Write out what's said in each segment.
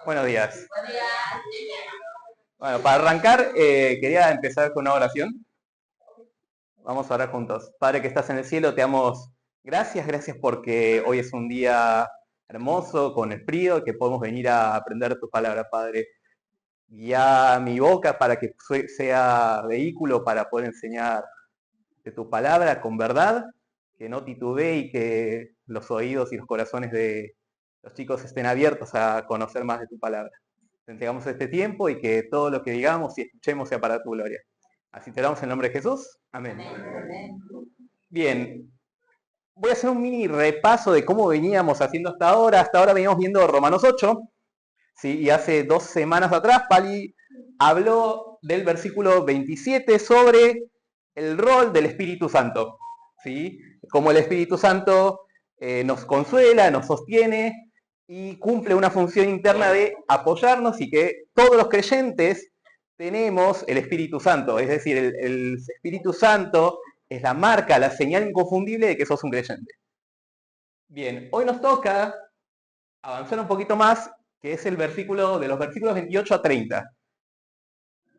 Buenos días. Bueno, para arrancar, quería empezar con una oración. Vamos a orar juntos. Padre que estás en el cielo, te damos gracias porque hoy es un día hermoso, con el frío, que podemos venir a aprender tu palabra, Padre. Guía mi boca para que sea vehículo para poder enseñar de tu palabra con verdad, que no titubee y que los oídos y los corazones de los chicos estén abiertos a conocer más de tu palabra. Te entregamos este tiempo y que todo lo que digamos y escuchemos sea para tu gloria. Así te damos en el nombre de Jesús. Amén. Bien, voy a hacer un mini repaso de cómo veníamos haciendo hasta ahora. Hasta ahora veníamos viendo Romanos 8, ¿sí? Y hace 2 semanas atrás Pali habló del versículo 27 sobre el rol del Espíritu Santo, ¿sí? Cómo el Espíritu Santo nos consuela, nos sostiene y cumple una función interna de apoyarnos, y que todos los creyentes tenemos el Espíritu Santo. Es decir, el Espíritu Santo es la marca, la señal inconfundible de que sos un creyente. Bien, hoy nos toca avanzar un poquito más, que es el versículo de los versículos 28 a 30.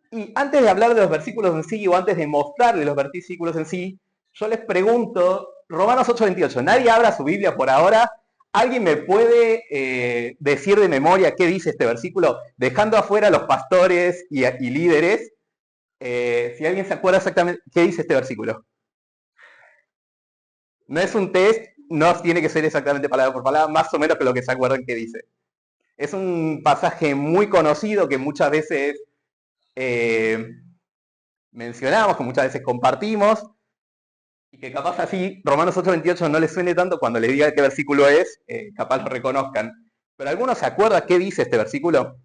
Y antes de hablar de los versículos en sí, o antes de mostrarles los versículos en sí, yo les pregunto, Romanos 8:28, nadie abra su Biblia por ahora. ¿Alguien me puede decir de memoria qué dice este versículo? Dejando afuera a los pastores y líderes, si alguien se acuerda exactamente qué dice este versículo. No es un test, no tiene que ser exactamente palabra por palabra, más o menos que lo que se acuerdan que dice. Es un pasaje muy conocido que muchas veces mencionamos, que muchas veces compartimos, y que capaz así Romanos 8:28 no les suene tanto cuando les diga qué versículo es, capaz lo reconozcan. ¿Pero alguno se acuerda qué dice este versículo?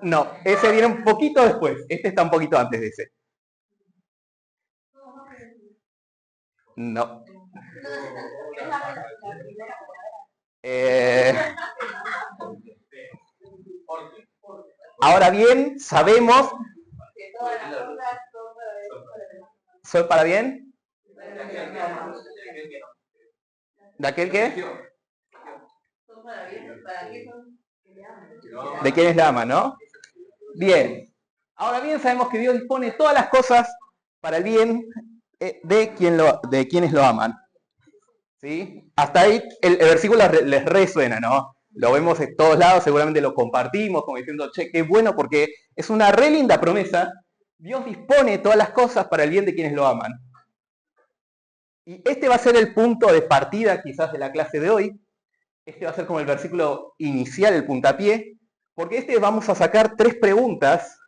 No, ese viene un poquito después, este está un poquito antes de ese. No. Eh, ahora bien, sabemos... ¿Soy para bien? ¿De aquel qué? De quienes la aman, ¿no? Bien. Ahora bien, sabemos que Dios dispone todas las cosas para el bien de quienes lo aman. ¿Sí? Hasta ahí el versículo les resuena, ¿no? Lo vemos en todos lados, seguramente lo compartimos, como diciendo, che, qué bueno, porque es una re linda promesa. Dios dispone todas las cosas para el bien de quienes lo aman. Y este va a ser el punto de partida quizás de la clase de hoy. Este va a ser como el versículo inicial, el puntapié, porque vamos a sacar 3 preguntas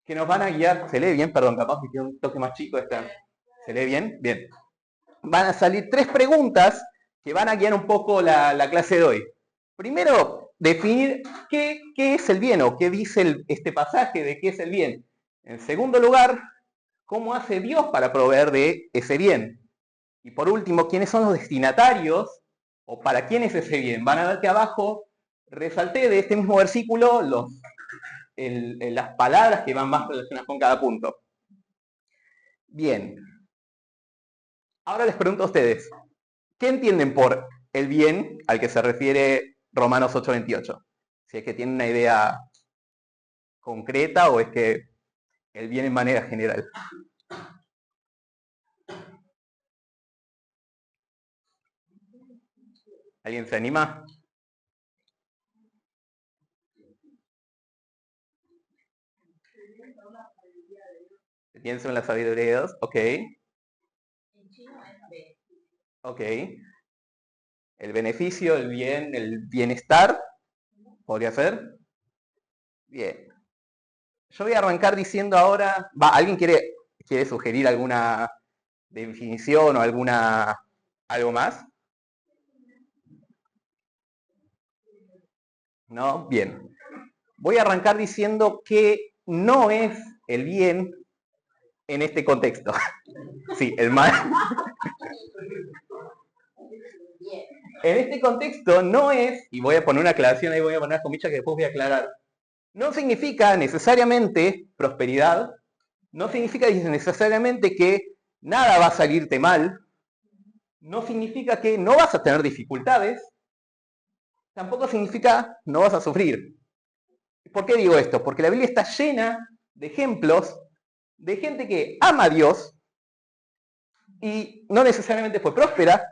que nos van a guiar. ¿Se lee bien? Perdón, capaz que tiene un toque más chico esta. ¿Se lee bien? Bien. Van a salir 3 preguntas que van a guiar un poco la clase de hoy. Primero, definir qué es el bien, o qué dice este pasaje de qué es el bien. En segundo lugar, cómo hace Dios para proveer de ese bien. Y por último, quiénes son los destinatarios o para quién es ese bien. Van a ver que abajo resalté de este mismo versículo las palabras que van más relacionadas con cada punto. Bien. Ahora les pregunto a ustedes, ¿qué entienden por el bien al que se refiere Romanos 8:28? Si es que tienen una idea concreta o es que el bien en manera general. ¿Alguien se anima? Pienso en la sabiduría de Dios. Ok. Ok. El beneficio, el bien, el bienestar, podría ser. Bien. Yo voy a arrancar diciendo ahora, ¿alguien quiere sugerir alguna definición o algo más? ¿No? Bien. Voy a arrancar diciendo que no es el bien en este contexto. Sí, el mal. En este contexto no es, y voy a poner una aclaración ahí, voy a poner una comillas que después voy a aclarar, no significa necesariamente prosperidad, no significa necesariamente que nada va a salirte mal, no significa que no vas a tener dificultades, tampoco significa no vas a sufrir. ¿Por qué digo esto? Porque la Biblia está llena de ejemplos de gente que ama a Dios y no necesariamente fue próspera,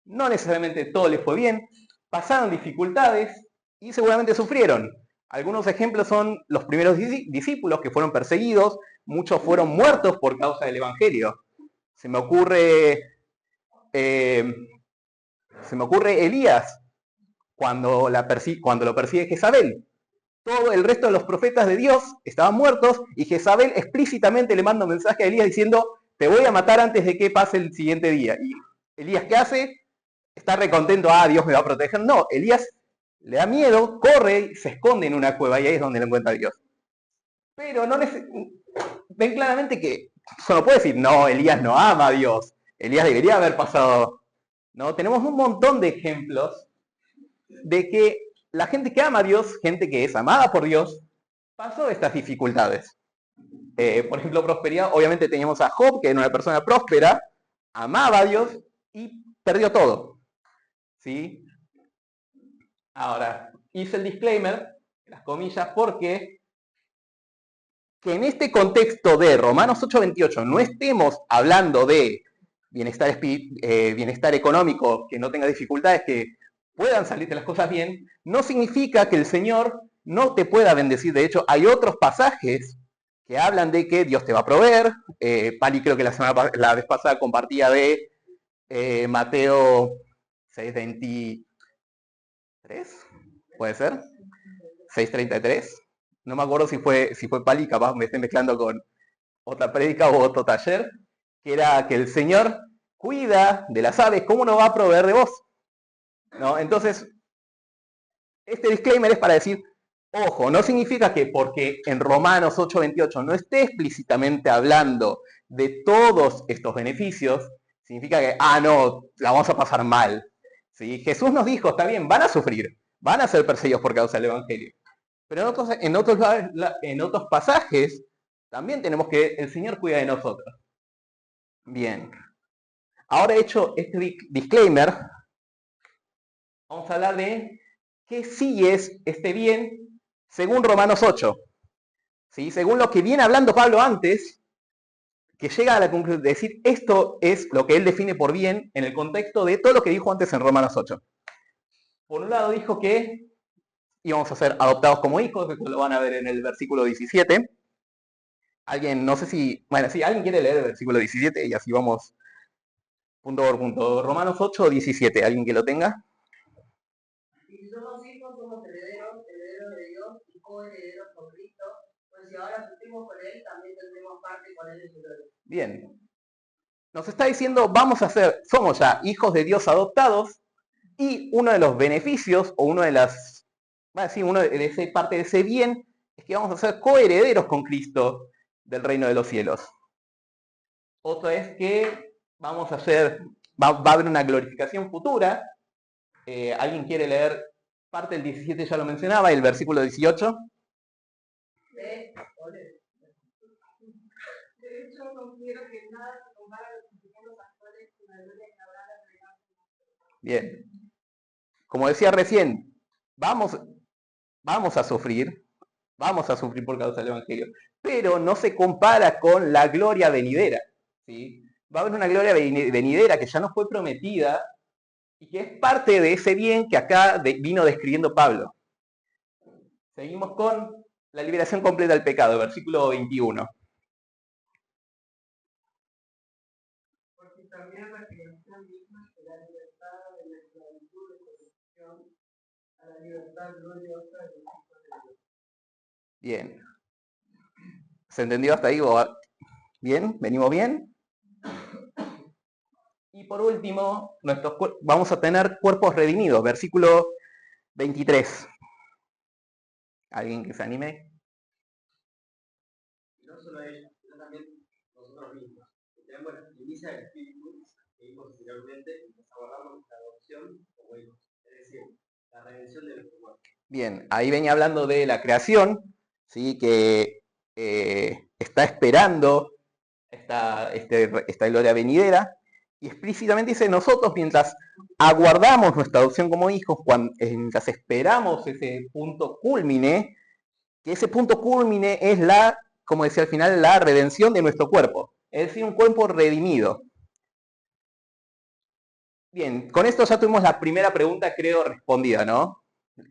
no necesariamente todo les fue bien, pasaron dificultades y seguramente sufrieron. Algunos ejemplos son los primeros discípulos que fueron perseguidos, muchos fueron muertos por causa del Evangelio. Se me ocurre Elías cuando lo persigue Jezabel. Todo el resto de los profetas de Dios estaban muertos y Jezabel explícitamente le manda un mensaje a Elías diciendo: te voy a matar antes de que pase el siguiente día. Y Elías, ¿qué hace? Está recontento, Dios me va a proteger. No, Elías le da miedo, corre y se esconde en una cueva y ahí es donde lo encuentra Dios. Pero ven claramente que eso no puede decir, no, Elías no ama a Dios. Elías debería haber pasado. No, tenemos un montón de ejemplos de que la gente que ama a Dios, gente que es amada por Dios, pasó estas dificultades. Por ejemplo, prosperidad, obviamente teníamos a Job, que era una persona próspera, amaba a Dios y perdió todo. ¿Sí? Ahora, hice el disclaimer, las comillas, porque que en este contexto de Romanos 8:28 no estemos hablando de bienestar económico, que no tenga dificultades, que puedan salirte las cosas bien, no significa que el Señor no te pueda bendecir. De hecho, hay otros pasajes que hablan de que Dios te va a proveer. Pali creo que la vez pasada compartía de Mateo 6:23, ¿puede ser? 6:33. No me acuerdo si fue Pali, capaz me estoy mezclando con otra prédica o otro taller, que era que el Señor cuida de las aves, ¿cómo no va a proveer de vos? ¿No? Entonces, este disclaimer es para decir, ojo, no significa que porque en Romanos 8:28 no esté explícitamente hablando de todos estos beneficios, significa que, no, la vamos a pasar mal. ¿Sí? Jesús nos dijo, está bien, van a sufrir, van a ser perseguidos por causa del Evangelio. Pero en otros pasajes también tenemos que el Señor cuida de nosotros. Bien. Ahora hecho este disclaimer, vamos a hablar de qué sí es este bien según Romanos 8. ¿Sí? Según lo que viene hablando Pablo antes, que llega a la conclusión de decir esto es lo que él define por bien en el contexto de todo lo que dijo antes en Romanos 8. Por un lado dijo que íbamos a ser adoptados como hijos, eso lo van a ver en el versículo 17. Alguien, no sé si, bueno, si alguien quiere leer el versículo 17 y así vamos punto por punto. Romanos 8, 17, ¿alguien que lo tenga? Y si somos hijos, somos herederos, herederos de Dios y coherederos con Cristo, pues si ahora sufrimos con Él, también tendremos parte con Él en su gloria. Bien. Nos está diciendo, somos ya hijos de Dios adoptados, y uno de los beneficios, o una de esa parte de ese bien, es que vamos a ser coherederos con Cristo del reino de los cielos. Otra es que va a haber una glorificación futura. ¿Alguien quiere leer parte del 17? Ya lo mencionaba, el versículo 18. De hecho, considero que nada se compara a los sufrimientos actuales con la gloria que habrá de regalar. Bien. Como decía recién, vamos a sufrir por causa del Evangelio, pero no se compara con la gloria venidera. ¿Sí? Va a haber una gloria venidera que ya nos fue prometida y que es parte de ese bien que acá vino describiendo Pablo. Seguimos con la liberación completa del pecado, versículo 21. Porque también la creación misma será libertada de la esclavitud de corrupción a la libertad gloriosa de los hijos de Dios. Bien. ¿Se entendió hasta ahí? ¿Bien? ¿Venimos bien? Y por último, vamos a tener cuerpos redimidos, versículo 23. ¿Alguien que se anime? No solo ellos, sino también nosotros mismos. Que tenemos la primicia del Espíritu que vimos anteriormente y nos aguardamos nuestra adopción como hijos. Es decir, la redención de nuestro cuerpo. Bien, ahí venía hablando de la creación, ¿sí? Que está esperando esta gloria venidera. Y explícitamente dice, nosotros mientras aguardamos nuestra adopción como hijos, mientras esperamos ese punto cúlmine, que ese punto cúlmine es como decía al final, la redención de nuestro cuerpo. Es decir, un cuerpo redimido. Bien, con esto ya tuvimos la primera pregunta, creo, respondida, ¿no?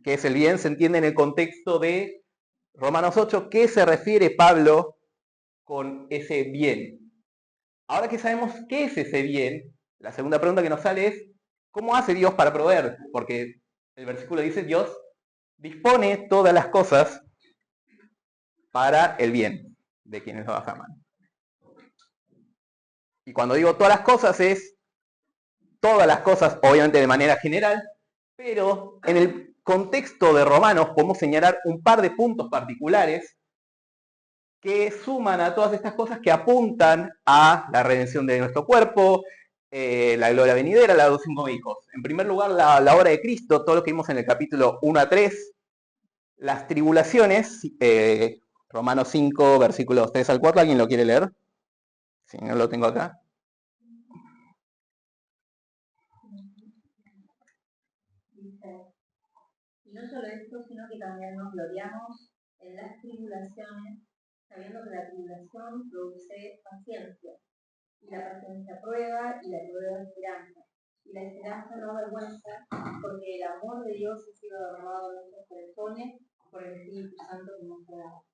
¿Qué es el bien? Se entiende en el contexto de Romanos 8, ¿qué se refiere Pablo con ese bien? Ahora que sabemos qué es ese bien, la segunda pregunta que nos sale es, ¿cómo hace Dios para proveer? Porque el versículo dice, Dios dispone todas las cosas para el bien de quienes lo aman. Y cuando digo todas las cosas es todas las cosas, obviamente de manera general, pero en el contexto de Romanos podemos señalar un par de puntos particulares que suman a todas estas cosas que apuntan a la redención de nuestro cuerpo, la gloria venidera, la adopción como hijos. En primer lugar, la obra de Cristo, todo lo que vimos en el capítulo 1 a 3, las tribulaciones, Romanos 5, versículos 3 al 4, ¿alguien lo quiere leer? Si no lo tengo acá. Y no solo esto, sino que también nos gloriamos en las tribulaciones, sabiendo que la tribulación produce paciencia, y la paciencia prueba, y la prueba esperanza. Y la esperanza no avergüenza, porque el amor de Dios ha sido derramado en nuestros corazones por el Espíritu Santo que nos ha dado.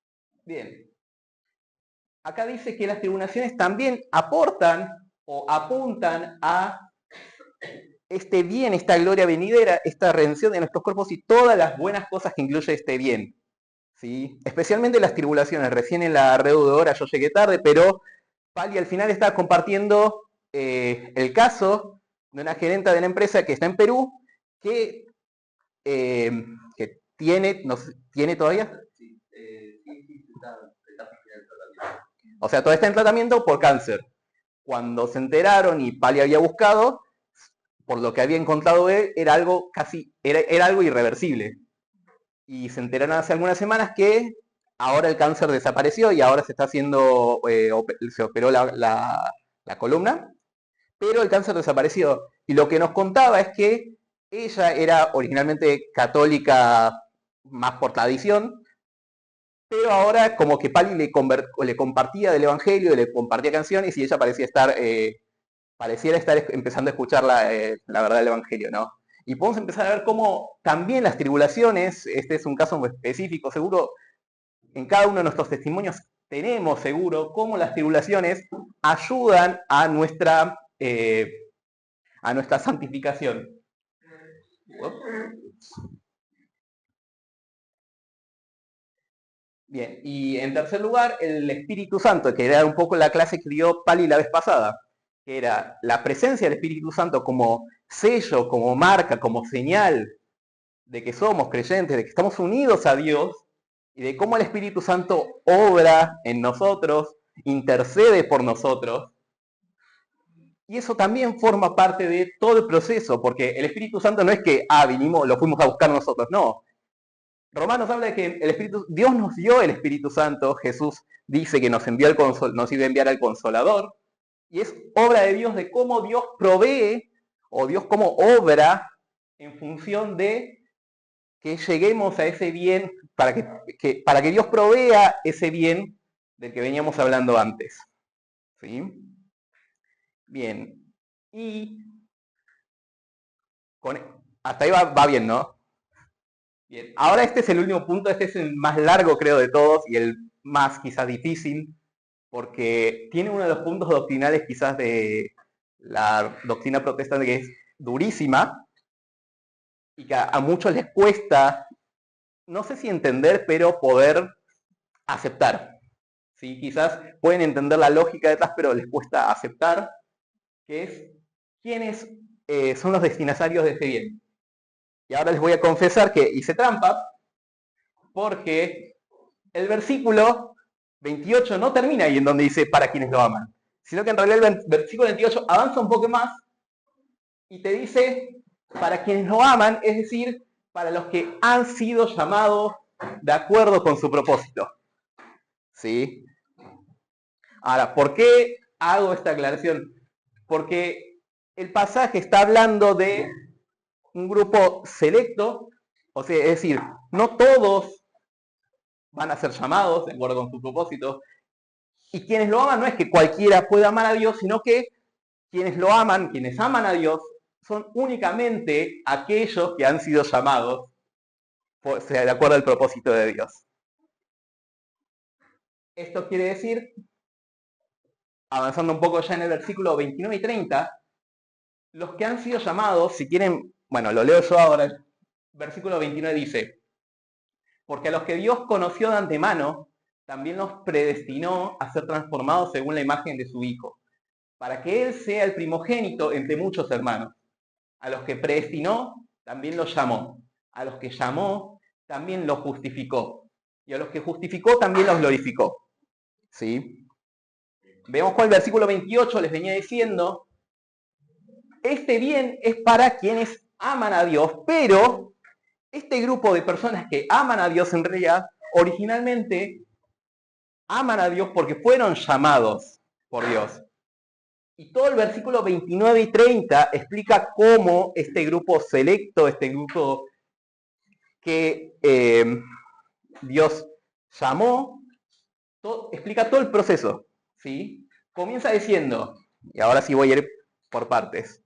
Bien. Acá dice que las tribulaciones también aportan o apuntan a este bien, esta gloria venidera, esta redención de nuestros cuerpos y todas las buenas cosas que incluye este bien. ¿Sí? Especialmente las tribulaciones. Recién en la reunión yo llegué tarde, pero Pali al final está compartiendo el caso de una gerenta de una empresa que está en Perú, que tiene, no sé, ¿tiene todavía? Sí, está en tratamiento. O sea, todavía está en tratamiento por cáncer. Cuando se enteraron y Pali había buscado, por lo que había encontrado él, era algo era algo irreversible. Y se enteraron hace algunas semanas que ahora el cáncer desapareció y ahora se está haciendo, se operó la columna, pero el cáncer desapareció. Y lo que nos contaba es que ella era originalmente católica más por tradición, pero ahora como que Pali le compartía del Evangelio, le compartía canciones y ella pareciera estar empezando a escuchar la verdad del Evangelio, ¿no? Y podemos empezar a ver cómo también las tribulaciones, este es un caso específico, seguro en cada uno de nuestros testimonios tenemos seguro cómo las tribulaciones ayudan a nuestra santificación. Bien, y en tercer lugar, el Espíritu Santo, que era un poco la clase que dio Pali la vez pasada, que era la presencia del Espíritu Santo como sello, como marca, como señal de que somos creyentes, de que estamos unidos a Dios, y de cómo el Espíritu Santo obra en nosotros, intercede por nosotros. Y eso también forma parte de todo el proceso, porque el Espíritu Santo no es que, vinimos, lo fuimos a buscar nosotros, no. Romanos habla de que Dios nos dio el Espíritu Santo, Jesús dice que nos iba a enviar al Consolador, y es obra de Dios de cómo Dios provee, o Dios cómo obra en función de que lleguemos a ese bien, para que Dios provea ese bien del que veníamos hablando antes. ¿Sí? Bien. Y hasta ahí va bien, ¿no? Bien. Ahora este es el último punto, este es el más largo creo de todos y el más quizás difícil, porque tiene uno de los puntos doctrinales quizás de la doctrina protestante que es durísima y que a muchos les cuesta, no sé si entender, pero poder aceptar. ¿Sí? Quizás pueden entender la lógica detrás, pero les cuesta aceptar, que es quiénes son los destinatarios de este bien. Y ahora les voy a confesar que hice trampa, porque el versículo 28 no termina ahí en donde dice para quienes lo aman, sino que en realidad el versículo 28 avanza un poco más y te dice para quienes lo aman, es decir, para los que han sido llamados de acuerdo con su propósito. ¿Sí? Ahora, ¿por qué hago esta aclaración? Porque el pasaje está hablando de un grupo selecto, o sea, es decir, no todos van a ser llamados de acuerdo con su propósito, y quienes lo aman no es que cualquiera pueda amar a Dios, sino que quienes lo aman, quienes aman a Dios, son únicamente aquellos que han sido llamados de acuerdo al propósito de Dios. Esto quiere decir, avanzando un poco ya en el versículo 29 y 30, los que han sido llamados, si quieren, bueno, lo leo yo ahora, el versículo 29 dice, porque a los que Dios conoció de antemano, también los predestinó a ser transformados según la imagen de su Hijo, para que Él sea el primogénito entre muchos hermanos. A los que predestinó, también los llamó. A los que llamó, también los justificó. Y a los que justificó, también los glorificó. ¿Sí? Vemos cuál versículo 28 les venía diciendo, este bien es para quienes aman a Dios, pero este grupo de personas que aman a Dios en realidad, originalmente aman a Dios porque fueron llamados por Dios. Y todo el versículo 29 y 30 explica cómo este grupo selecto, este grupo que Dios llamó, explica todo el proceso. ¿Sí? Comienza diciendo, y ahora sí voy a ir por partes,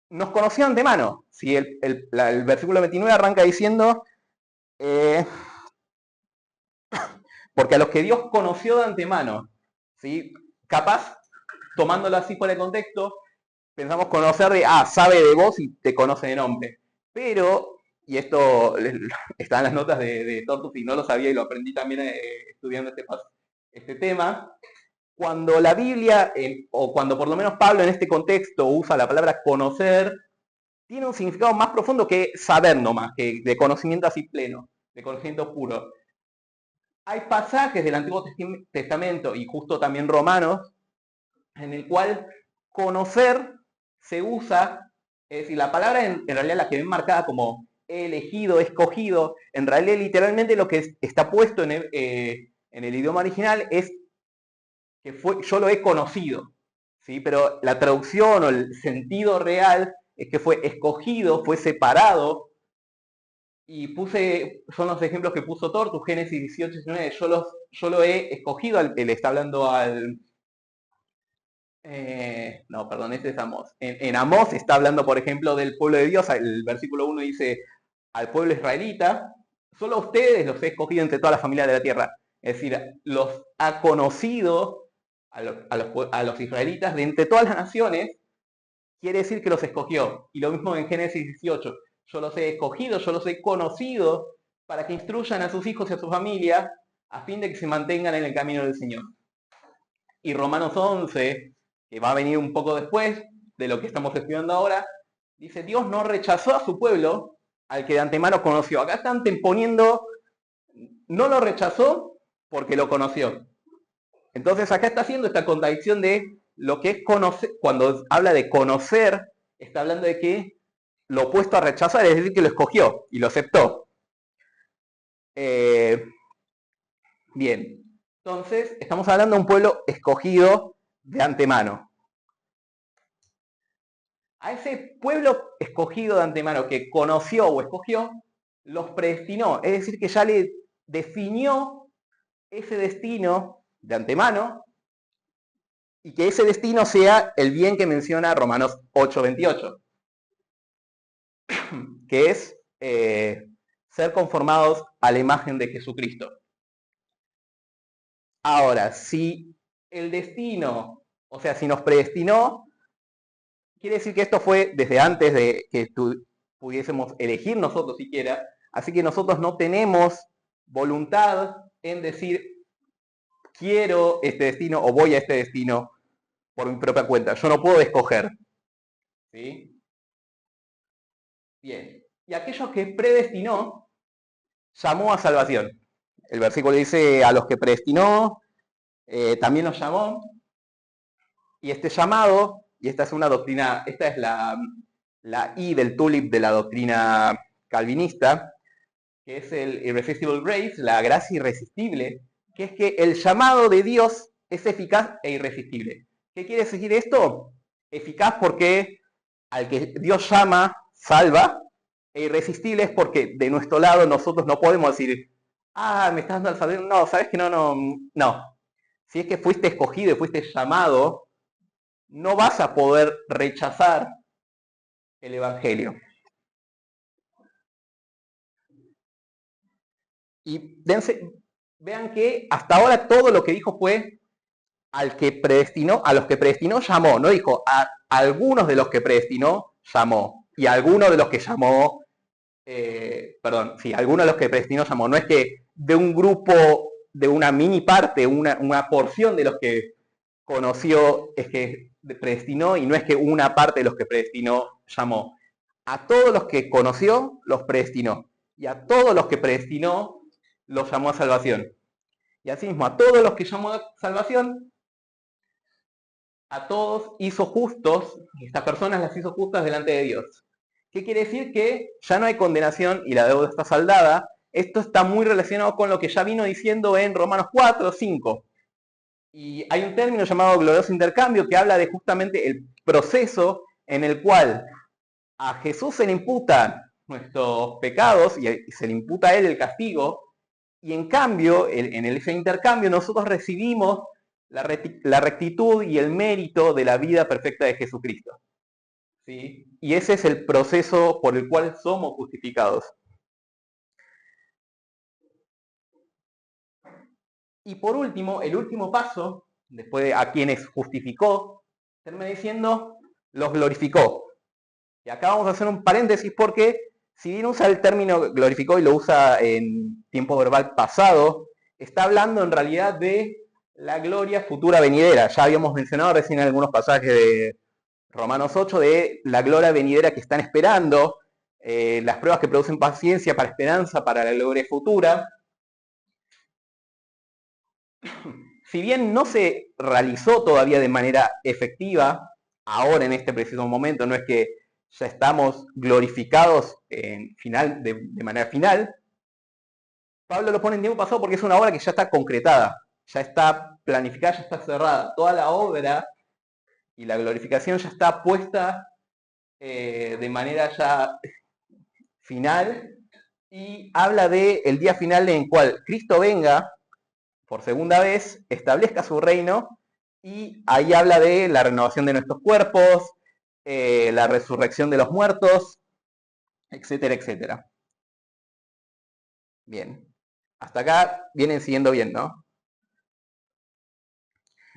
nos conoció de antemano. ¿Sí? El versículo 29 arranca diciendo, porque a los que Dios conoció de antemano, ¿sí? Capaz, tomándolo así fuera de contexto, pensamos conocer de, sabe de vos y te conoce de nombre. Pero, y esto está en las notas de Tortus y no lo sabía y lo aprendí también estudiando este tema, cuando la Biblia, o cuando por lo menos Pablo en este contexto usa la palabra conocer, tiene un significado más profundo que saber nomás, que de conocimiento así pleno, de conocimiento puro. Hay pasajes del Antiguo Testamento y justo también Romanos, en el cual conocer se usa, es decir, la palabra en realidad la que ven marcada como elegido, escogido, en realidad literalmente lo que está puesto en el idioma original es que yo lo he conocido, ¿sí? Pero la traducción o el sentido real es que fue escogido, fue separado, y son los ejemplos que puso Tortus, Génesis 18 y 19, yo lo he escogido, él está hablando no, perdón, ese es Amós. En Amós está hablando, por ejemplo, del pueblo de Dios, el versículo 1 dice, al pueblo israelita, solo a ustedes los he escogido entre todas las familias de la tierra. Es decir, los ha conocido a los israelitas de entre todas las naciones, quiere decir que los escogió. Y lo mismo en Génesis 18, yo los he escogido, yo los he conocido para que instruyan a sus hijos y a su familia a fin de que se mantengan en el camino del Señor. Y Romanos 11, que va a venir un poco después de lo que estamos estudiando ahora, dice, Dios no rechazó a su pueblo al que de antemano conoció. Acá están poniendo, no lo rechazó porque lo conoció. Entonces acá está haciendo esta contradicción de lo que es conocer, cuando habla de conocer, está hablando de que lo opuesto a rechazar, es decir, que lo escogió y lo aceptó. Bien, entonces estamos hablando de un pueblo escogido de antemano. A ese pueblo escogido de antemano que conoció o escogió, los predestinó, es decir, que ya le definió ese destino de antemano y que ese destino sea el bien que menciona Romanos 8:28, que es ser conformados a la imagen de Jesucristo. Ahora, si el destino, o sea, si nos predestinó, quiere decir que esto fue desde antes de que pudiésemos elegir nosotros siquiera, así que nosotros no tenemos voluntad en decir quiero este destino o voy a este destino por mi propia cuenta. Yo no puedo escoger. ¿Sí? Bien. Y aquellos que predestinó, llamó a salvación. El versículo dice, a los que predestinó, también los llamó. Y este llamado, y esta es una doctrina, esta es la I del tulip de la doctrina calvinista, que es el irresistible grace, la gracia irresistible, que es que el llamado de Dios es eficaz e irresistible. ¿Qué quiere decir esto? Eficaz porque al que Dios llama, salva. E irresistible es porque de nuestro lado nosotros no podemos decir, me estás dando al salvación. No, sabes que no. Si es que fuiste escogido y fuiste llamado, no vas a poder rechazar el Evangelio. Y vean que hasta ahora todo lo que dijo fue a los que predestinó llamó, no dijo a algunos de los que predestinó llamó, y a algunos de los que llamó, algunos de los que predestinó llamó, no es que de un grupo, de una mini parte, una porción de los que conoció es que predestinó, y no es que una parte de los que predestinó llamó. A todos los que conoció los predestinó, y a todos los que predestinó los llamó a salvación. Y asimismo, a todos los que llamó a salvación, a todos hizo justos, y estas personas las hizo justas delante de Dios. ¿Qué quiere decir? Que ya no hay condenación y la deuda está saldada. Esto está muy relacionado con lo que ya vino diciendo en Romanos 4, 5. Y hay un término llamado glorioso intercambio que habla de justamente el proceso en el cual a Jesús se le imputan nuestros pecados y se le imputa a él el castigo, y en cambio, en ese intercambio nosotros recibimos la rectitud y el mérito de la vida perfecta de Jesucristo. ¿Sí? Y ese es el proceso por el cual somos justificados. Y por último, el último paso, después de a quienes justificó, termina diciendo, los glorificó. Y acá vamos a hacer un paréntesis porque, si bien usa el término glorificó y lo usa en tiempo verbal pasado, está hablando en realidad de la gloria futura venidera. Ya habíamos mencionado recién en algunos pasajes de Romanos 8 de la gloria venidera que están esperando, las pruebas que producen paciencia para esperanza, para la gloria futura. Si bien no se realizó todavía de manera efectiva, ahora en este preciso momento, no es que ya estamos glorificados de manera final, Pablo lo pone en tiempo pasado porque es una obra que ya está concretada, ya está planificada, ya está cerrada. Toda la obra y la glorificación ya está puesta de manera ya final, y habla del día final en el cual Cristo venga por segunda vez, establezca su reino, y ahí habla de la renovación de nuestros cuerpos, la resurrección de los muertos, etcétera, etcétera. Bien. Hasta acá vienen siguiendo bien, ¿no?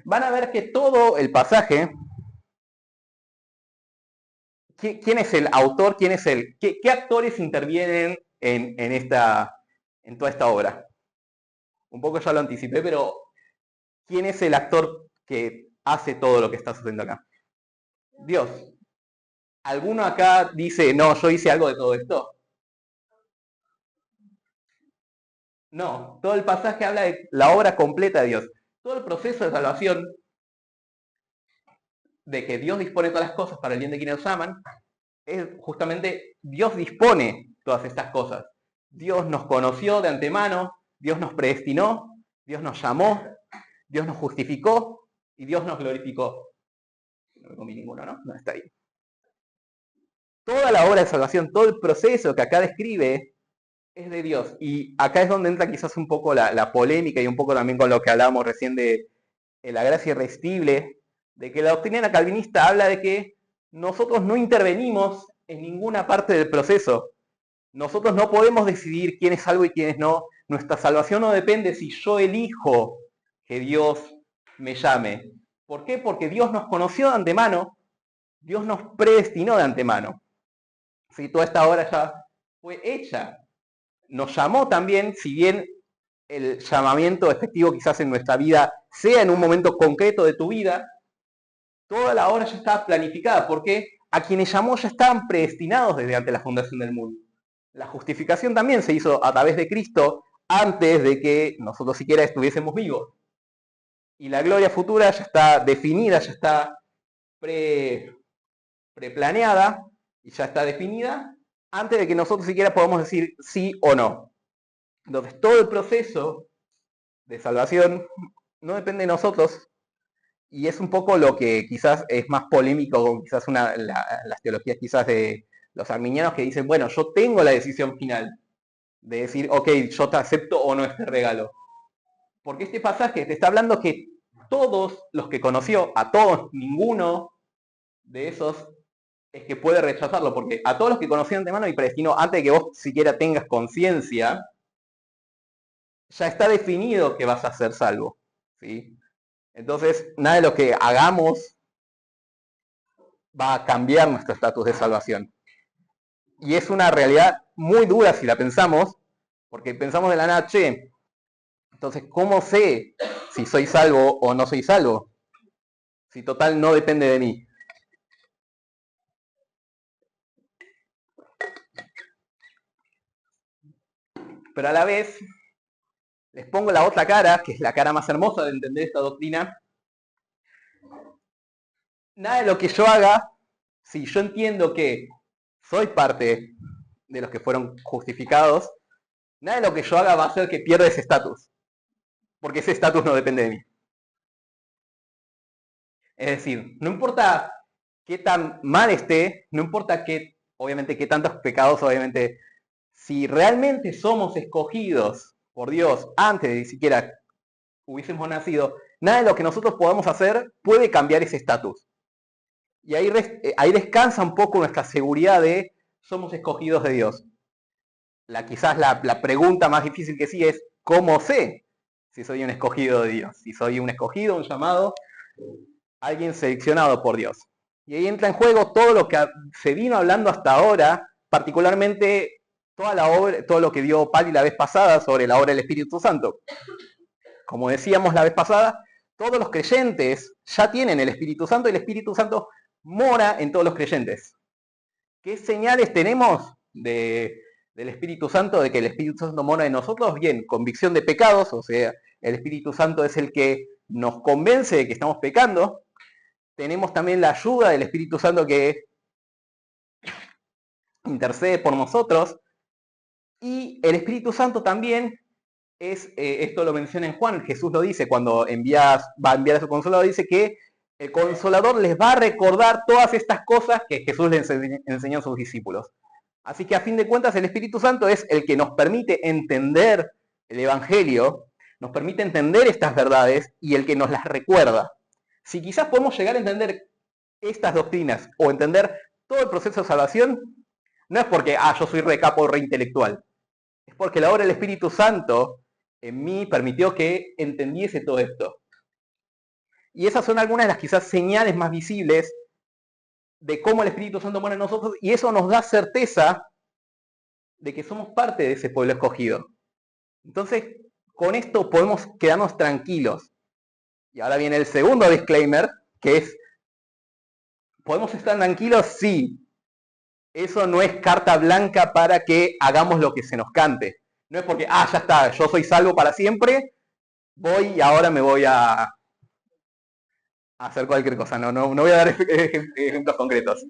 Van a ver que todo el pasaje, ¿quién es el autor? ¿Qué actores intervienen en toda esta obra? Un poco ya lo anticipé, pero ¿quién es el actor que hace todo lo que está sucediendo acá? Dios. ¿Alguno acá dice, no, yo hice algo de todo esto? No, todo el pasaje habla de la obra completa de Dios. Todo el proceso de salvación, de que Dios dispone todas las cosas para el bien de quienes los aman, es justamente Dios dispone todas estas cosas. Dios nos conoció de antemano, Dios nos predestinó, Dios nos llamó, Dios nos justificó y Dios nos glorificó. No me comí ninguno, ¿no? No, está bien. Toda la obra de salvación, todo el proceso que acá describe es de Dios. Y acá es donde entra quizás un poco la polémica y un poco también con lo que hablábamos recién de la gracia irresistible, de que la doctrina calvinista habla de que nosotros no intervenimos en ninguna parte del proceso. Nosotros no podemos decidir quién es salvo y quién es no. Nuestra salvación no depende si yo elijo que Dios me llame. ¿Por qué? Porque Dios nos conoció de antemano, Dios nos predestinó de antemano. ¿Sí? Toda esta obra ya fue hecha. Nos llamó también, si bien el llamamiento efectivo quizás en nuestra vida sea en un momento concreto de tu vida, toda la obra ya está planificada, porque a quienes llamó ya estaban predestinados desde antes de la fundación del mundo. La justificación también se hizo a través de Cristo antes de que nosotros siquiera estuviésemos vivos. Y la gloria futura ya está definida, ya está preplaneada y ya está definida antes de que nosotros siquiera podamos decir sí o no. Entonces todo el proceso de salvación no depende de nosotros, Y es un poco lo que quizás es más polémico, quizás las teologías quizás de los arminianos que dicen, bueno, yo tengo la decisión final de decir, ok, yo te acepto o no este regalo. Porque este pasaje te está hablando que todos los que conoció, a todos, ninguno de esos es que puede rechazarlo, porque a todos los que conoció de antemano y predestinó, antes de que vos siquiera tengas conciencia, ya está definido que vas a ser salvo, ¿sí? Entonces, nada de lo que hagamos va a cambiar nuestro estatus de salvación. Y es una realidad muy dura si la pensamos, porque pensamos de la nada, che, entonces, ¿cómo sé si soy salvo o no soy salvo? Si total no depende de mí. Pero a la vez, les pongo la otra cara, que es la cara más hermosa de entender esta doctrina. Nada de lo que yo haga, si yo entiendo que soy parte de los que fueron justificados, nada de lo que yo haga va a hacer que pierda ese estatus, porque ese estatus no depende de mí. Es decir, no importa qué tan mal esté, no importa qué, obviamente, qué tantos pecados, obviamente, si realmente somos escogidos por Dios antes de siquiera hubiésemos nacido, nada de lo que nosotros podamos hacer puede cambiar ese estatus. Y ahí descansa un poco nuestra seguridad de somos escogidos de Dios. Quizás la pregunta más difícil que sí es, ¿cómo sé si soy un escogido de Dios? Si soy un escogido, un llamado, alguien seleccionado por Dios. Y ahí entra en juego todo lo que se vino hablando hasta ahora, particularmente toda la obra, todo lo que dio Pali la vez pasada sobre la obra del Espíritu Santo. Como decíamos la vez pasada, todos los creyentes ya tienen el Espíritu Santo y el Espíritu Santo mora en todos los creyentes. ¿Qué señales tenemos del Espíritu Santo, de que el Espíritu Santo mora en nosotros? Bien, convicción de pecados, o sea, el Espíritu Santo es el que nos convence de que estamos pecando. Tenemos también la ayuda del Espíritu Santo que intercede por nosotros. Y el Espíritu Santo también esto lo menciona en Juan, Jesús lo dice cuando va a enviar a su Consolador, dice que el Consolador les va a recordar todas estas cosas que Jesús les enseñó a sus discípulos. Así que a fin de cuentas el Espíritu Santo es el que nos permite entender el Evangelio, nos permite entender estas verdades y el que nos las recuerda. Si quizás podemos llegar a entender estas doctrinas o entender todo el proceso de salvación, no es porque, yo soy recapo, reintelectual. Es porque la obra del Espíritu Santo en mí permitió que entendiese todo esto. Y esas son algunas de las quizás señales más visibles de cómo el Espíritu Santo mora en nosotros, y eso nos da certeza de que somos parte de ese pueblo escogido. Entonces, con esto podemos quedarnos tranquilos. Y ahora viene el segundo disclaimer, que es, ¿podemos estar tranquilos? Sí. Eso no es carta blanca para que hagamos lo que se nos cante. No es porque, ya está, yo soy salvo para siempre, voy y ahora me voy a hacer cualquier cosa. No voy a dar ejemplos concretos.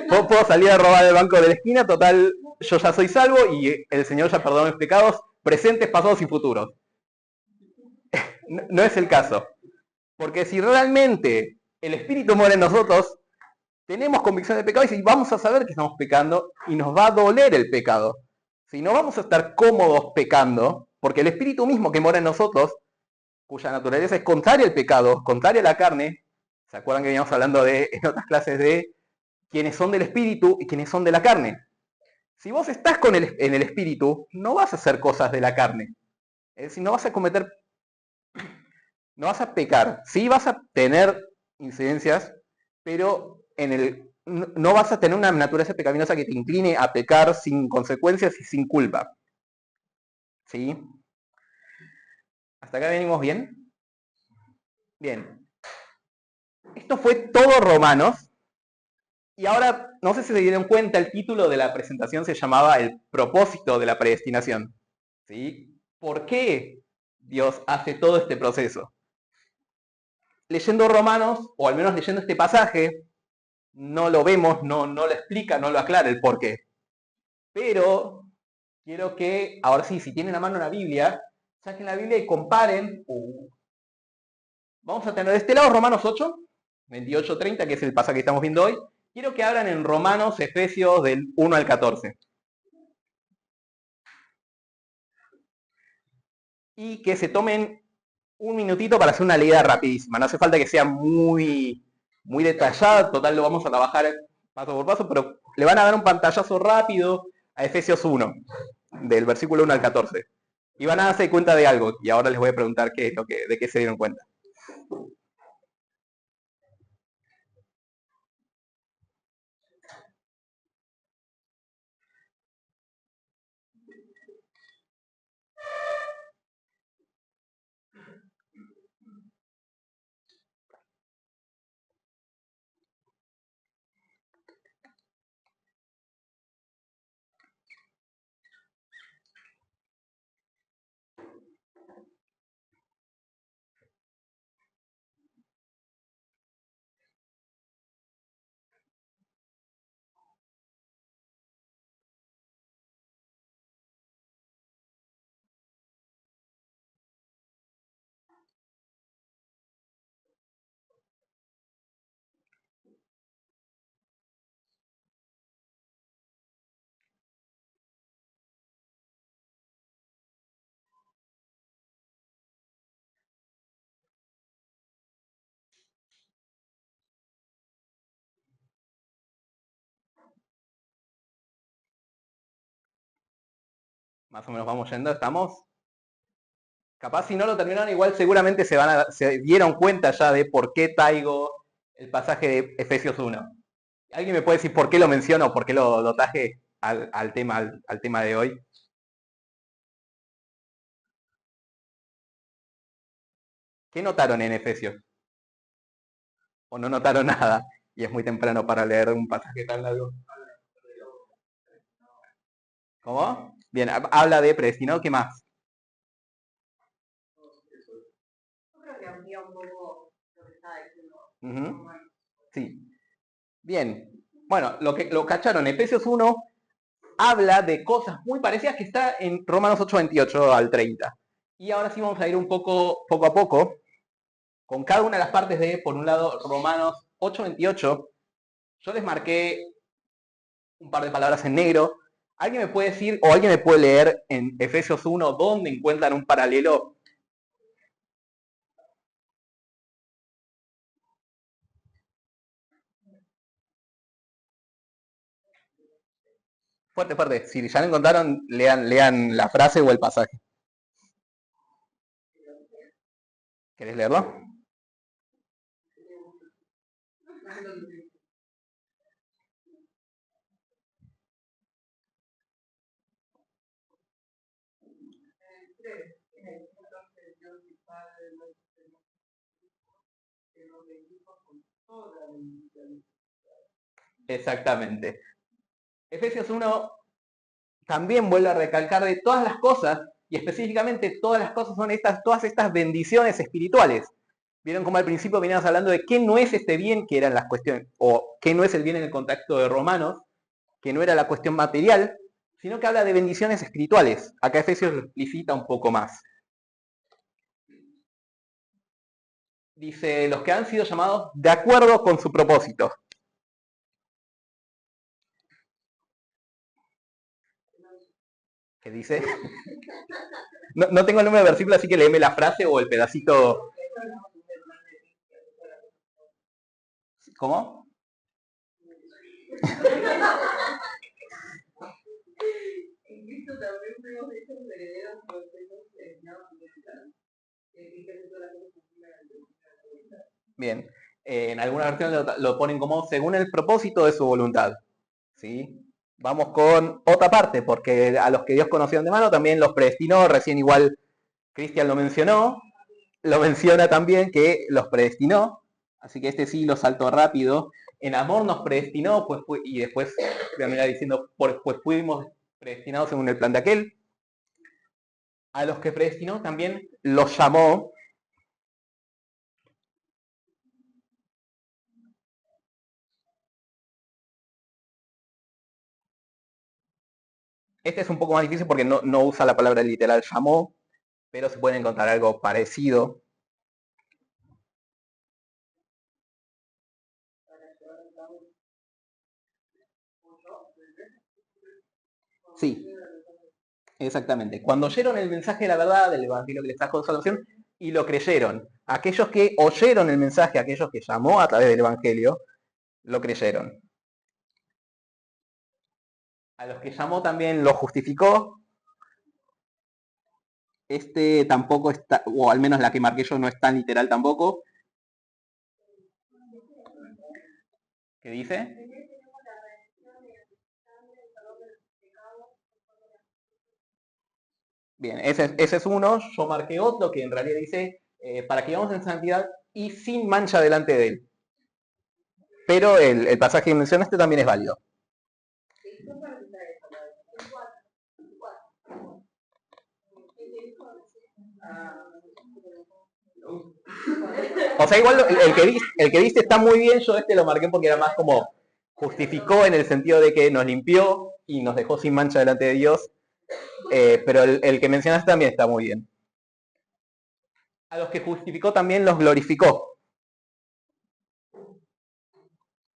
Puedo salir a robar el banco de la esquina, total, yo ya soy salvo y el Señor ya perdonó mis pecados presentes, pasados y futuros. No es el caso. Porque si realmente el Espíritu mora en nosotros, tenemos convicción de pecado y vamos a saber que estamos pecando y nos va a doler el pecado. Si no vamos a estar cómodos pecando, porque el Espíritu mismo que mora en nosotros, cuya naturaleza es contraria al pecado, contraria a la carne, ¿se acuerdan que veníamos hablando en otras clases de quienes son del Espíritu y quienes son de la carne? Si vos estás en el Espíritu, no vas a hacer cosas de la carne. Es decir, no vas a cometer, no vas a pecar. Sí vas a tener incidencias, pero no vas a tener una naturaleza pecaminosa que te incline a pecar sin consecuencias y sin culpa. ¿Sí? ¿Hasta acá venimos bien? Bien. Esto fue todo Romanos. Y ahora, no sé si se dieron cuenta, el título de la presentación se llamaba El propósito de la predestinación. ¿Sí? ¿Por qué Dios hace todo este proceso? Leyendo Romanos, o al menos leyendo este pasaje, no lo vemos, no lo explica, no lo aclara el por qué. Pero quiero que, ahora sí, si tienen a mano la Biblia, saquen la Biblia y comparen. Vamos a tener de este lado Romanos 8, 28, 30, que es el pasaje que estamos viendo hoy. Quiero que abran en Romanos, Efesios del 1 al 14. Y que se tomen un minutito para hacer una leída rapidísima. No hace falta que sea muy detallada, total lo vamos a trabajar paso por paso, pero le van a dar un pantallazo rápido a Efesios 1, del versículo 1 al 14. Y van a darse cuenta de algo, y ahora les voy a preguntar de qué se dieron cuenta. Más o menos vamos yendo, ¿estamos? Capaz si no lo terminaron, igual seguramente se dieron cuenta ya de por qué traigo el pasaje de Efesios 1. ¿Alguien me puede decir por qué lo menciono, por qué lo traje al tema de hoy? ¿Qué notaron en Efesios? ¿O no notaron nada? Y es muy temprano para leer un pasaje tan largo. ¿Cómo? Bien, habla de predestinado, ¿qué más? Yo creo que amplía un poco lo que estaba diciendo. Ujú. Sí. Bien. Bueno, lo cacharon. Efesios 1 habla de cosas muy parecidas que está en Romanos 8, 28 al 30. Y ahora sí vamos a ir un poco a poco con cada una de las partes de, por un lado, Romanos 8, 28. Yo les marqué un par de palabras en negro. ¿Alguien me puede decir o alguien me puede leer en Efesios 1 dónde encuentran un paralelo? Fuerte, fuerte. Si ya lo encontraron, lean la frase o el pasaje. ¿Querés leerlo? Exactamente. Efesios 1 también vuelve a recalcar de todas las cosas, y específicamente todas las cosas son todas estas bendiciones espirituales. Vieron como al principio veníamos hablando de qué no es este bien, que eran las cuestiones, o qué no es el bien en el contexto de Romanos, que no era la cuestión material, sino que habla de bendiciones espirituales. Acá Efesios lo explicita un poco más. Dice, los que han sido llamados de acuerdo con su propósito. ¿Qué dice? No tengo el número de versículo, así que léeme la frase o el pedacito. ¿Cómo? En Cristo también fuimos hechos herederos por los destinados Bien. En alguna versión lo ponen como según el propósito de su voluntad. ¿Sí? Vamos con otra parte, porque a los que Dios conoció de antemano también los predestinó. Recién igual Cristian lo mencionó. Lo menciona también que los predestinó. Así que este sí lo salto rápido. En amor nos predestinó, pues, y después termina diciendo, pues fuimos predestinados según el plan de aquel. A los que predestinó también los llamó. Este es un poco más difícil porque no usa la palabra literal llamó, pero se puede encontrar algo parecido. Sí, exactamente. Cuando oyeron el mensaje de la verdad del Evangelio que les trajo salvación y lo creyeron. Aquellos que oyeron el mensaje, aquellos que llamó a través del Evangelio, lo creyeron. A los que llamó también lo justificó. Este tampoco está, o al menos la que marqué yo no es tan literal tampoco. ¿Qué dice? Bien, ese es uno. Yo marqué otro que en realidad dice para que vamos en santidad y sin mancha delante de él. Pero el pasaje que mencionaste también es válido. O sea, igual el que viste está muy bien, yo este lo marqué porque era más como justificó en el sentido de que nos limpió y nos dejó sin mancha delante de Dios, pero el que mencionaste también está muy bien. A los que justificó también los glorificó.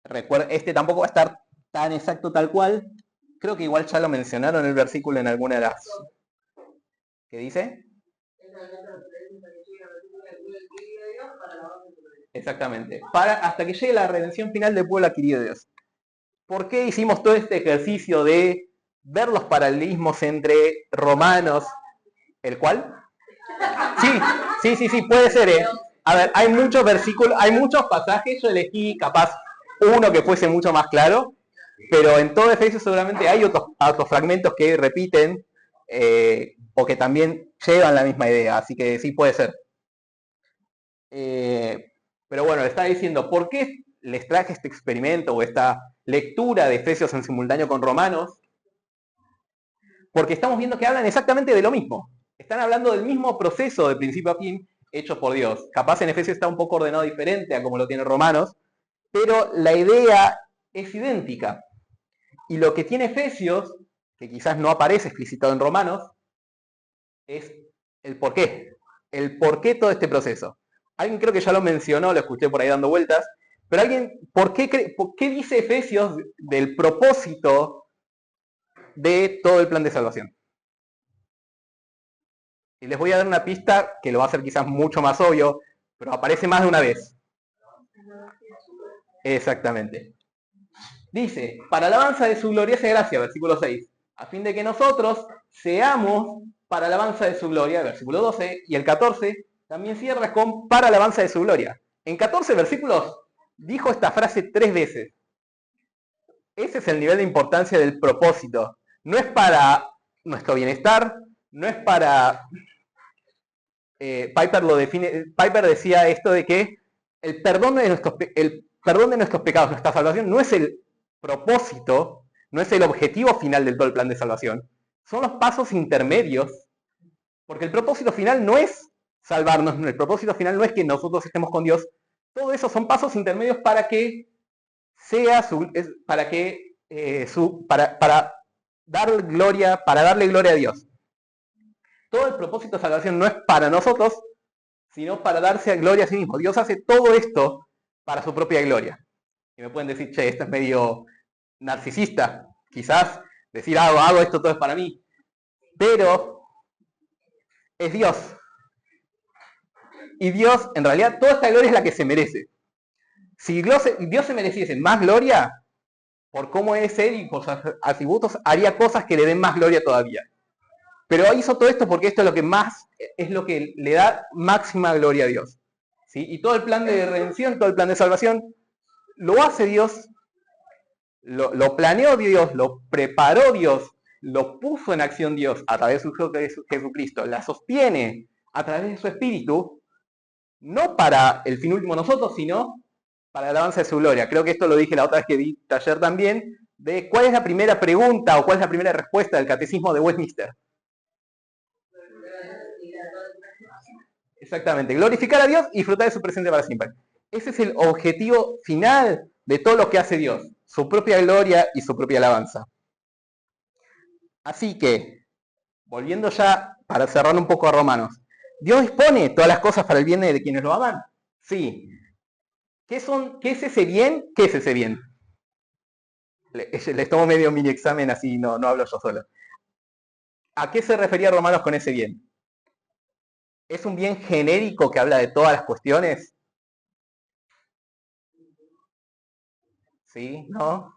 Recuerda, este tampoco va a estar tan exacto tal cual, creo que igual ya lo mencionaron en el versículo en alguna de las... ¿Qué dice? Exactamente. Hasta que llegue la redención final del pueblo adquirido de Dios. ¿Por qué hicimos todo este ejercicio de ver los paralelismos entre Romanos? ¿El cual? Sí, puede ser, ¿eh? A ver, hay muchos versículos, hay muchos pasajes, yo elegí capaz uno que fuese mucho más claro, pero en todo Efesios seguramente hay otros fragmentos que repiten o que también llevan la misma idea, así que sí puede ser. Pero bueno, le estaba diciendo, ¿por qué les traje este experimento o esta lectura de Efesios en simultáneo con Romanos? Porque estamos viendo que hablan exactamente de lo mismo. Están hablando del mismo proceso de principio a fin hecho por Dios. Capaz en Efesios está un poco ordenado diferente a como lo tiene Romanos, pero la idea es idéntica. Y lo que tiene Efesios, que quizás no aparece explicitado en Romanos, es el por qué. El por qué todo este proceso. Alguien creo que ya lo mencionó, lo escuché por ahí dando vueltas, pero alguien, por qué dice Efesios del propósito de todo el plan de salvación? Y les voy a dar una pista que lo va a hacer quizás mucho más obvio, pero aparece más de una vez. Exactamente. Dice, para alabanza de su gloriosa gracia, versículo 6, a fin de que nosotros seamos para alabanza de su gloria, versículo 12, y el 14 también cierra con para alabanza de su gloria. En 14 versículos dijo esta frase 3 veces. Ese es el nivel de importancia del propósito. No es para nuestro bienestar, no es para... Piper decía esto de que el perdón de nuestros pecados, nuestra salvación, no es el propósito, no es el objetivo final del todo el plan de salvación. Son los pasos intermedios, porque el propósito final no es salvarnos, el propósito final no es que nosotros estemos con Dios. Todo eso son pasos intermedios para que sea para darle gloria a Dios. Todo el propósito de salvación no es para nosotros, sino para darse gloria a sí mismo. Dios hace todo esto para su propia gloria. Y me pueden decir, che, esto es medio narcisista. Quizás decir, hago esto, todo es para mí. Pero es Dios. Y Dios, en realidad, toda esta gloria es la que se merece. Si Dios se mereciese más gloria, por cómo es Él y por sus atributos, haría cosas que le den más gloria todavía. Pero hizo todo esto porque esto es lo que le da máxima gloria a Dios. ¿Sí? Y todo el plan de redención, todo el plan de salvación, lo hace Dios, lo planeó Dios, lo preparó Dios, lo puso en acción Dios a través de su Jesucristo, la sostiene a través de su Espíritu, no para el fin último nosotros, sino para el avance de su gloria. Creo que esto lo dije la otra vez que di taller también, de cuál es la primera pregunta o cuál es la primera respuesta del Catecismo de Westminster. Exactamente, glorificar a Dios y disfrutar de su presencia para siempre. Ese es el objetivo final de todo lo que hace Dios, su propia gloria y su propia alabanza. Así que, volviendo ya para cerrar un poco a Romanos, ¿Dios dispone todas las cosas para el bien de quienes lo aman? Sí. ¿Qué es ese bien? ¿Qué es ese bien? Les tomo medio mini examen, así no hablo yo solo. ¿A qué se refería Romanos con ese bien? ¿Es un bien genérico que habla de todas las cuestiones? ¿Sí? ¿No?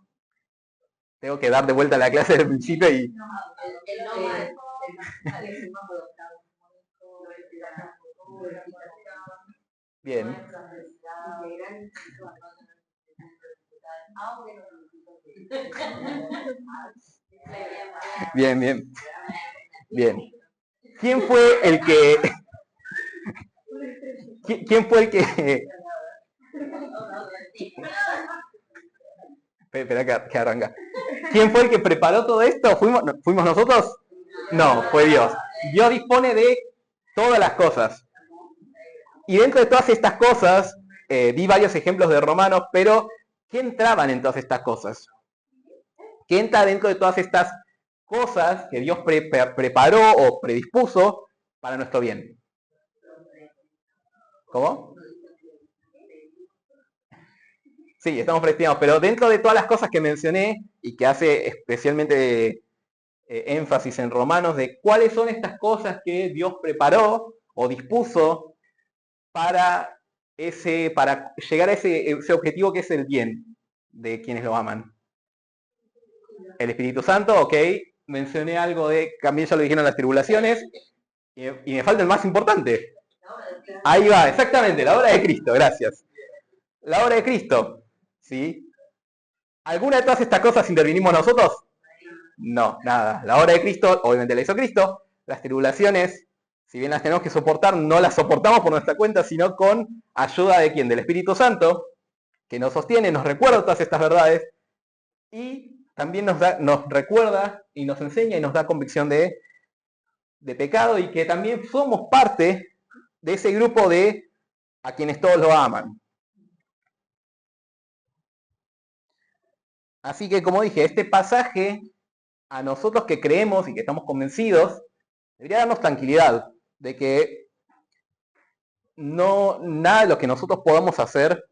Tengo que dar de vuelta la clase del principio y... Bien. Bien, bien. Bien. ¿Quién fue el que... ¿Quién fue el que... Espera que arranca. ¿Quién fue el que preparó todo esto? ¿Fuimos nosotros? No, fue Dios. Dios dispone de todas las cosas. Y dentro de todas estas cosas, di varios ejemplos de Romanos, pero ¿qué entraban en todas estas cosas? ¿Qué entra dentro de todas estas cosas que Dios preparó o predispuso para nuestro bien? ¿Cómo? Sí, estamos predestinados, pero dentro de todas las cosas que mencioné y que hace especialmente énfasis en Romanos, de cuáles son estas cosas que Dios preparó o dispuso para llegar a ese objetivo que es el bien de quienes lo aman. El Espíritu Santo, ok, mencioné algo de, también ya lo dijeron, las tribulaciones, y me falta el más importante. Ahí va, exactamente, la obra de Cristo, gracias. La obra de Cristo, ¿sí? ¿Alguna de todas estas cosas intervinimos nosotros? No, nada. La obra de Cristo, obviamente la hizo Cristo. Las tribulaciones, si bien las tenemos que soportar, no las soportamos por nuestra cuenta, sino con ayuda de ¿quién? Del Espíritu Santo, que nos sostiene, nos recuerda todas estas verdades, y también nos recuerda y nos enseña y nos da convicción de pecado, y que también somos parte de ese grupo de a quienes todos lo aman. Así que, como dije, este pasaje, a nosotros que creemos y que estamos convencidos, debería darnos tranquilidad de que nada de lo que nosotros podamos hacer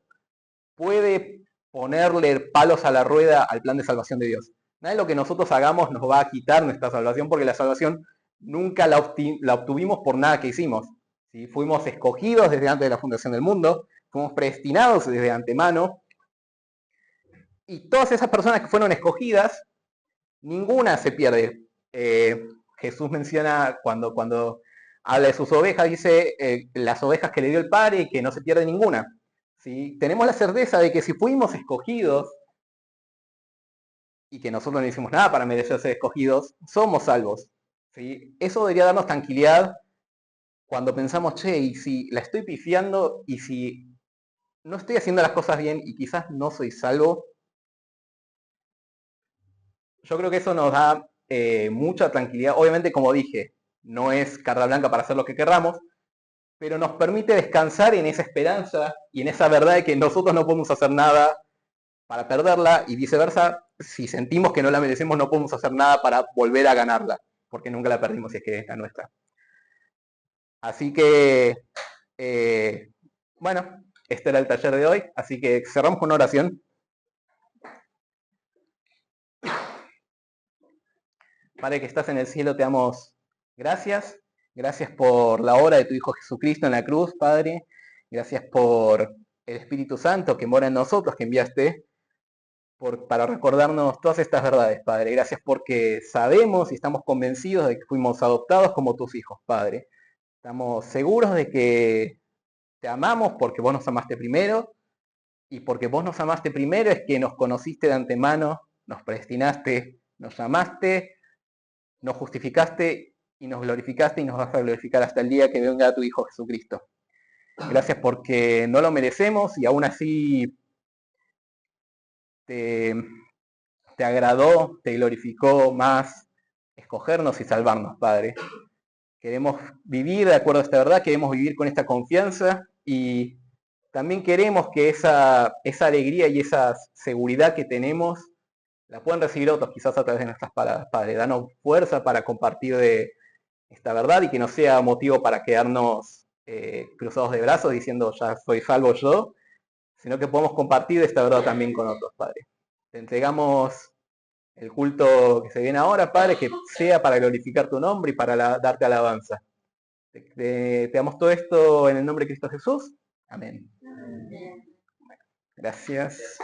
puede ponerle palos a la rueda al plan de salvación de Dios. Nada de lo que nosotros hagamos nos va a quitar nuestra salvación, porque la salvación nunca la obtuvimos por nada que hicimos. ¿Sí? Fuimos escogidos desde antes de la fundación del mundo, fuimos predestinados desde antemano, y todas esas personas que fueron escogidas, ninguna se pierde. Jesús menciona cuando habla de sus ovejas, dice las ovejas que le dio el Padre y que no se pierde ninguna. ¿Sí? Tenemos la certeza de que si fuimos escogidos y que nosotros no hicimos nada para merecer ser escogidos, somos salvos. ¿Sí? Eso debería darnos tranquilidad cuando pensamos, che, y si la estoy pifiando y si no estoy haciendo las cosas bien y quizás no soy salvo. Yo creo que eso nos da mucha tranquilidad. Obviamente, como dije, no es carta blanca para hacer lo que querramos, pero nos permite descansar en esa esperanza y en esa verdad de que nosotros no podemos hacer nada para perderla, y viceversa, si sentimos que no la merecemos, no podemos hacer nada para volver a ganarla, porque nunca la perdimos si es que es la nuestra. Así que, bueno, este era el taller de hoy, así que cerramos con una oración. Padre que estás en el cielo, te damos gracias. Gracias por la obra de tu Hijo Jesucristo en la cruz, Padre. Gracias por el Espíritu Santo que mora en nosotros, que enviaste para recordarnos todas estas verdades, Padre. Gracias porque sabemos y estamos convencidos de que fuimos adoptados como tus hijos, Padre. Estamos seguros de que te amamos porque vos nos amaste primero, y porque vos nos amaste primero es que nos conociste de antemano, nos predestinaste, nos llamaste, nos justificaste y nos glorificaste, y nos vas a glorificar hasta el día que venga tu Hijo Jesucristo. Gracias porque no lo merecemos y aún así te agradó, te glorificó más escogernos y salvarnos, Padre. Queremos vivir de acuerdo a esta verdad, queremos vivir con esta confianza, y también queremos que esa alegría y esa seguridad que tenemos la puedan recibir otros, quizás a través de nuestras palabras, Padre. Danos fuerza para compartir de esta verdad y que no sea motivo para quedarnos cruzados de brazos diciendo ya soy salvo yo, sino que podamos compartir esta verdad también con otros, Padre. Te entregamos el culto que se viene ahora, Padre, que sea para glorificar tu nombre y para darte alabanza. Te damos todo esto en el nombre de Cristo Jesús. Amén. Gracias.